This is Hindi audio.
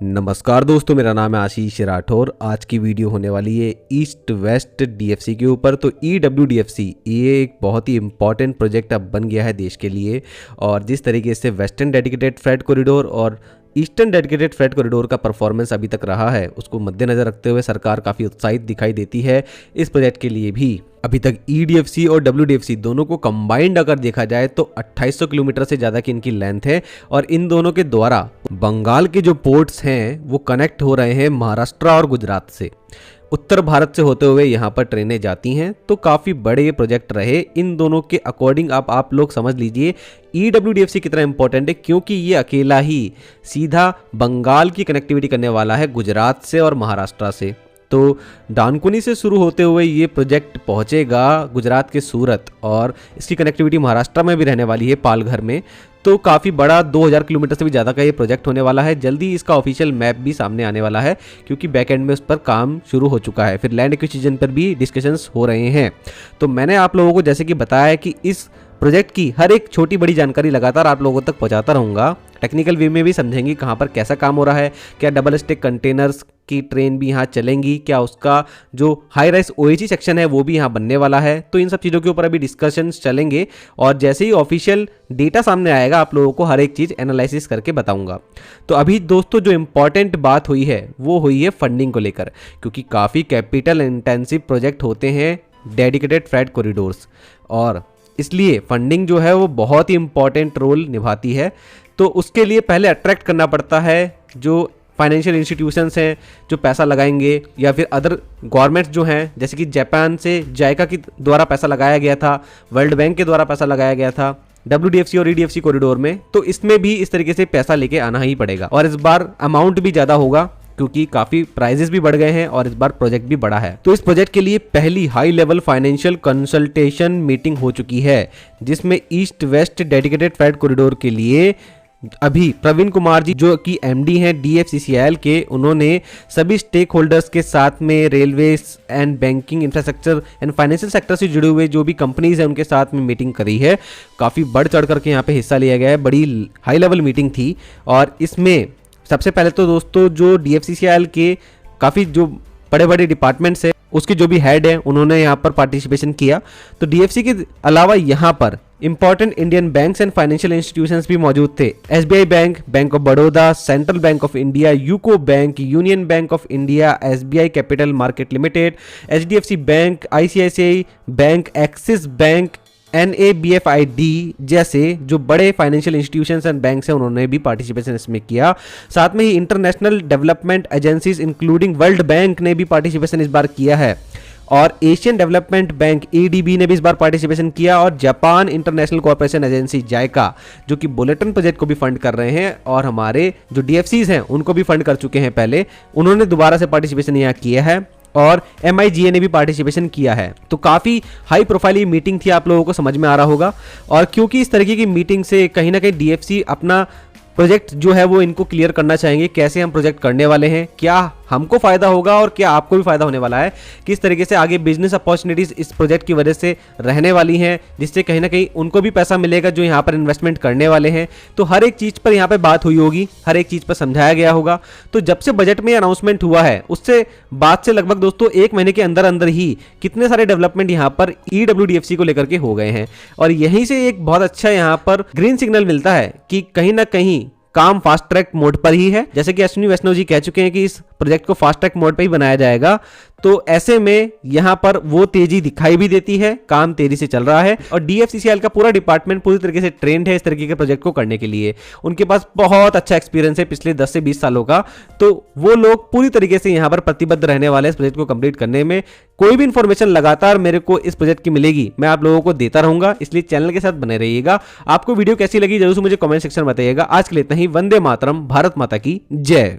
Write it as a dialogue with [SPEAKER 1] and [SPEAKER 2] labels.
[SPEAKER 1] नमस्कार दोस्तों, मेरा नाम है आशीष राठौर। आज की वीडियो होने वाली है ईस्ट वेस्ट डीएफसी के ऊपर। तो ईडब्ल्यूडीएफसी ये एक बहुत ही इंपॉर्टेंट प्रोजेक्ट अब बन गया है देश के लिए। और जिस तरीके से वेस्टर्न डेडिकेटेड फ्रेट कॉरिडोर और ईस्टर्न डेडिकेटेड फ्रेट कॉरिडोर का परफॉर्मेंस अभी तक रहा है, उसको मद्देनजर रखते हुए सरकार काफ़ी उत्साहित दिखाई देती है इस प्रोजेक्ट के लिए भी। अभी तक ईडीएफसी और डब्ल्यूडीएफसी दोनों को कंबाइंड अगर देखा जाए तो 2800 किलोमीटर से ज़्यादा की इनकी लेंथ है। और इन दोनों के द्वारा बंगाल के जो पोर्ट्स हैं वो कनेक्ट हो रहे हैं महाराष्ट्र और गुजरात से। उत्तर भारत से होते हुए यहाँ पर ट्रेनें जाती हैं। तो काफ़ी बड़े ये प्रोजेक्ट रहे इन दोनों के अकॉर्डिंग। आप लोग समझ लीजिए ईडब्ल्यूडीएफसी कितना इंपॉर्टेंट है, क्योंकि ये अकेला ही सीधा बंगाल की कनेक्टिविटी करने वाला है गुजरात से और महाराष्ट्र से। तो डानकुनी से शुरू होते हुए ये प्रोजेक्ट पहुंचेगा गुजरात के सूरत, और इसकी कनेक्टिविटी महाराष्ट्र में भी रहने वाली है पालघर में। तो काफ़ी बड़ा 2000 किलोमीटर से भी ज़्यादा का ये प्रोजेक्ट होने वाला है। जल्दी इसका ऑफिशियल मैप भी सामने आने वाला है, क्योंकि बैक एंड में उस पर काम शुरू हो चुका है। फिर लैंड एक्विजिशन पर भी डिस्कशंस हो रहे हैं। तो मैंने आप लोगों को जैसे कि बताया कि इस प्रोजेक्ट की हर एक छोटी बड़ी जानकारी लगातार आप लोगों तक पहुंचाता रहूँगा। टेक्निकल वे में भी समझेंगे कहाँ पर कैसा काम हो रहा है, क्या डबल स्टेक कंटेनर्स की ट्रेन भी यहाँ चलेंगी, क्या उसका जो हाई राइज ओएची सेक्शन है वो भी यहाँ बनने वाला है। तो इन सब चीज़ों के ऊपर अभी डिस्कशंस चलेंगे, और जैसे ही ऑफिशियल डेटा सामने आएगा आप लोगों को हर एक चीज़ एनालिसिस करके बताऊंगा। तो अभी दोस्तों जो इम्पॉर्टेंट बात हुई है वो हुई है फंडिंग को लेकर, क्योंकि काफ़ी कैपिटल इंटेंसिव प्रोजेक्ट होते हैं डेडिकेटेड फ्रेट कॉरिडोर्स, और इसलिए फंडिंग जो है वो बहुत ही इंपॉर्टेंट रोल निभाती है। तो उसके लिए पहले अट्रैक्ट करना पड़ता है जो फाइनेंशियल इंस्टीट्यूशंस हैं जो पैसा लगाएंगे, या फिर अदर गवर्नमेंट्स जो हैं, जैसे कि जापान से जायका के द्वारा पैसा लगाया गया था, वर्ल्ड बैंक के द्वारा पैसा लगाया गया था डब्ल्यूडीएफसी और ईडीएफसी कॉरिडोर में। तो इसमें भी इस तरीके से पैसा लेके आना ही पड़ेगा, और इस बार अमाउंट भी ज़्यादा होगा क्योंकि काफ़ी प्राइजेस भी बढ़ गए हैं और इस बार प्रोजेक्ट भी बड़ा है। तो इस प्रोजेक्ट के लिए पहली high level financial consultation meeting हो चुकी है, जिसमें east west dedicated freight corridor के लिए अभी प्रवीण कुमार जी जो कि एमडी हैं डीएफसीसीआईएल के, उन्होंने सभी स्टेक होल्डर्स के साथ में railway and banking infrastructure and financial sector से जुड़े हुए जो भी कंपनीज हैं उनके साथ में मीटिंग करी है। काफ़ी बढ़ चढ़ करके यहाँ पे हिस्सा लिया गया है, बड़ी हाई लेवल मीटिंग थी। और इसमें सबसे पहले तो दोस्तों जो डीएफसीसीआईएल के काफ़ी जो बड़े बड़े डिपार्टमेंट्स हैं उसके जो भी हेड हैं उन्होंने यहाँ पर पार्टिसिपेशन किया। तो डीएफसी के अलावा यहाँ पर important Indian banks and financial institutions भी मौजूद थे। SBI bank, bank of Baroda, central bank of India, UCO bank, union bank of India, SBI capital market limited, HDFC bank, ICICI bank, axis bank, NABFID जैसे जो बड़े फाइनेंशियल इंस्टीट्यूशंस एंड बैंक्स हैं उन्होंने भी पार्टिसिपेशन इसमें किया। साथ में ही international development agencies including world bank ने भी पार्टिसिपेशन इस बार किया है, और एशियन डेवलपमेंट बैंक ADB ने भी इस बार पार्टिसिपेशन किया, और जापान इंटरनेशनल कोऑपरेशन एजेंसी जायका जो कि बुलेटिन प्रोजेक्ट को भी फंड कर रहे हैं और हमारे जो DFCs हैं उनको भी फंड कर चुके हैं पहले, उन्होंने दोबारा से पार्टिसिपेशन यहाँ किया है, और MIGA ने भी पार्टिसिपेशन किया है। तो काफ़ी हाई प्रोफाइल ये मीटिंग थी, आप लोगों को समझ में आ रहा होगा। और क्योंकि इस तरीके की मीटिंग से कहीं ना कहीं DFC अपना प्रोजेक्ट जो है वो इनको क्लियर करना चाहेंगे, कैसे हम प्रोजेक्ट करने वाले हैं, क्या हमको फ़ायदा होगा और क्या आपको भी फ़ायदा होने वाला है, किस तरीके से आगे बिजनेस अपॉर्चुनिटीज़ इस प्रोजेक्ट की वजह से रहने वाली हैं, जिससे कहीं ना कहीं उनको भी पैसा मिलेगा जो यहाँ पर इन्वेस्टमेंट करने वाले हैं। तो हर एक चीज़ पर यहाँ पर बात हुई होगी, हर एक चीज़ पर समझाया गया होगा। तो जब से बजट में अनाउंसमेंट हुआ है उससे बाद से लगभग दोस्तों 1 महीने के अंदर अंदर ही कितने सारे डेवलपमेंट यहाँ पर ईडब्ल्यूडीएफसी को लेकर के हो गए हैं, और यहीं से एक बहुत अच्छा यहाँ पर ग्रीन सिग्नल मिलता है कि कहीं ना कहीं काम फास्ट ट्रैक मोड पर ही है। जैसे कि अश्विनी वैष्णव जी कह चुके हैं कि इस प्रोजेक्ट को फास्ट ट्रैक मोड पर ही बनाया जाएगा। तो ऐसे में यहाँ पर वो तेजी दिखाई भी देती है, काम तेजी से चल रहा है, और डीएफसीसीआईएल का पूरा डिपार्टमेंट पूरी तरीके से ट्रेंड है इस तरीके के प्रोजेक्ट को करने के लिए। उनके पास बहुत अच्छा एक्सपीरियंस है पिछले 10 से 20 सालों का। तो वो लोग पूरी तरीके से यहाँ पर प्रतिबद्ध रहने वाले इस प्रोजेक्ट को कंप्लीट करने में। कोई भी इंफॉर्मेशन लगातार मेरे को इस प्रोजेक्ट की मिलेगी, मैं आप लोगों को देता रहूंगा, इसलिए चैनल के साथ बने रहिएगा। आपको वीडियो कैसी लगी जरूर से मुझे कमेंट सेक्शन में बताइएगा। आज के लिए इतना ही। वंदे मातरम, भारत माता की जय।